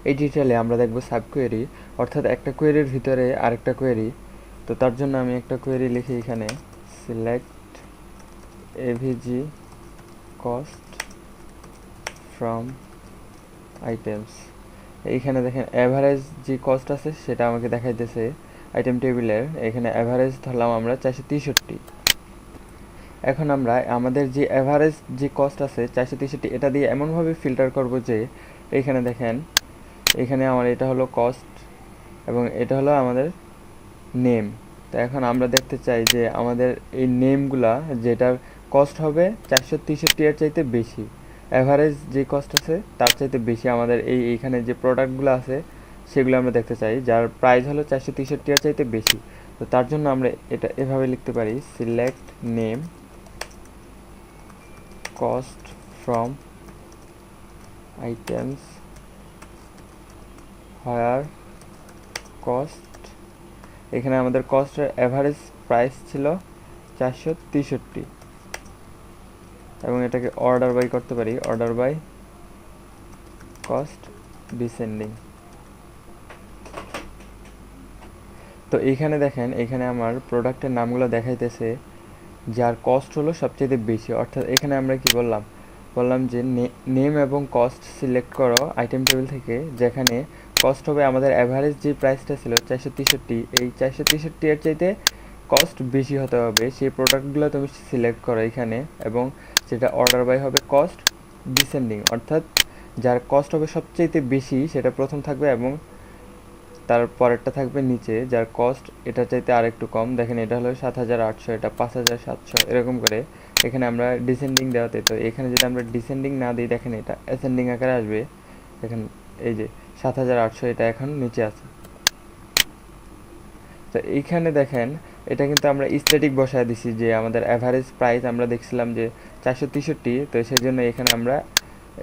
এই টিউটোরিয়ালে আমরা দেখব সাবকোয়েরি, অর্থাৎ একটা কোয়েরির ভিতরে আরেকটা কোয়েরি। তো তার জন্য আমি একটা কোয়েরি লিখি এখানে, select AVG cost from items. এইখানে দেখেন অ্যাভারেজ যে কস্ট আছে সেটা আমাকে দেখাইতেছে আইটেম টেবিলের। এখানে অ্যাভারেজ ধরলাম আমরা 463। এখন আমরা আমাদের যে অ্যাভারেজ যে কস্ট আছে 463, এটা দিয়ে এমনভাবে ফিল্টার করব যে এইখানে দেখেন, এখানে আমার এটা হলো কস্ট এবং এটা হলো আমাদের নেম। তো এখন আমরা দেখতে চাই যে আমাদের এই নেমগুলা যেটার কস্ট হবে 463 এর চাইতে বেশি, অ্যাভারেজ যে কস্ট আছে তার চাইতে বেশি আমাদের এইখানে যে প্রোডাক্টগুলো আছে সেগুলো আমরা দেখতে চাই যার প্রাইস হলো 463 এর চাইতে বেশি। তো তার জন্য আমরা এটা এভাবে লিখতে পারি, select name cost from items where cost, এখানে আমাদের কস্টের অ্যাভারেজ প্রাইস ছিল 463 এবং এটাকে অর্ডার বাই করতে পারি, অর্ডার বাই কস্ট ডিসেন্ডিং। তো এইখানে দেখেন, এখানে আমার প্রোডাক্টের নামগুলো দেখাইতেছে যার কস্ট হলো সবচেয়ে বেশি। অর্থাৎ এখানে আমরা কি বললাম যে নেম এবং কস্ট সিলেক্ট করো আইটেম টেবিল থেকে, যেখানে কস্ট হবে আমাদের অ্যাভারেজ যে প্রাইসটা ছিল 463, এই 463 এর চাইতে কস্ট বেশি হতে হবে সেই প্রোডাক্টগুলো তুমি সিলেক্ট করো এখানে, এবং যেটা অর্ডার বাই হবে কস্ট ডিসেন্ডিং, অর্থাৎ যার কস্ট হবে সবচেয়ে বেশি সেটা প্রথম থাকবে এবং তার পরেরটা থাকবে নিচে যার কস্ট এটার চাইতে আর একটু কম। দেখেন এটা হলো 7,800, এটা 5,700, এরকম করে এখানে আমরা ডিসেন্ডিং দেওয়াতে। তো এখানে যদি আমরা ডিসেন্ডিং না দিই, দেখেন এটা অ্যাসেন্ডিং আকারে আসবে। দেখেন এই যে 7,800, এটা এখন নিচে আছে। তো এইখানে দেখেন এটা কিন্তু আমরা স্ট্যাটিক বসায় দিছি যে আমাদের অ্যাভারেজ প্রাইস আমরা দেখছিলাম যে 463, তো সেই জন্য এখানে আমরা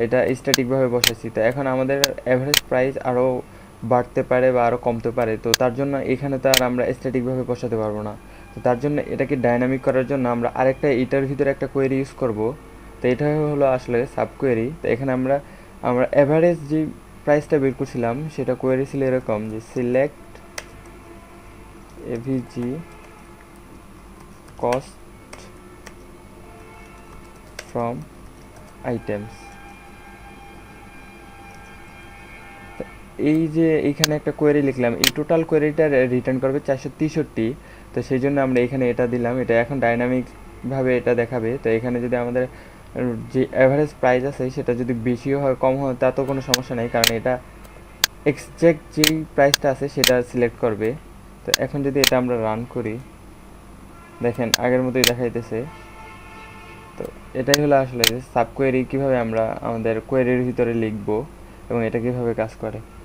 এটা স্ট্যাটিকভাবে বসাইছি। তো এখন আমাদের অ্যাভারেজ প্রাইস আরও বাড়তে পারে বা আরও কমতে পারে, তো তার জন্য এখানে তো আর আমরা স্ট্যাটিকভাবে বসাতে পারবো না। তো তার জন্য এটাকে ডাইনামিক করার জন্য আমরা আরেকটা এটার ভিতরে একটা কোয়েরি ইউজ করব। তো এটা হলো আসলে সাব কোয়েরি। তো এখানে আমরা অ্যাভারেজ যে প্রাইসটা বের করছিলাম সেটা কোয়েরি ছিল এরকম যে select AVG cost from items. এই যে এইখানে একটা কোয়েরি লিখলাম, এই টোটাল কোয়েরিটা রিটার্ন করবে 463। তো সেই জন্য আমরা এখানে এটা দিলাম, এটা এখন ডাইনামিকভাবে এটা দেখাবে। তো এখানে যদি আমাদের যে অ্যাভারেজ প্রাইস আছে সেটা যদি বেশিও হয় কম হয় তাতেও কোনো সমস্যা নেই, কারণ এটা এক্সজ্যাক্ট যেই প্রাইসটা আছে সেটা সিলেক্ট করবে। তো এখন যদি এটা আমরা রান করি, দেখেন আগের মতোই দেখাইতেছে। তো এটাই হলো আসলে সাব কোয়েরি, কীভাবে আমরা আমাদের কোয়েরির ভিতরে লিখবো এবং এটা কীভাবে কাজ করে।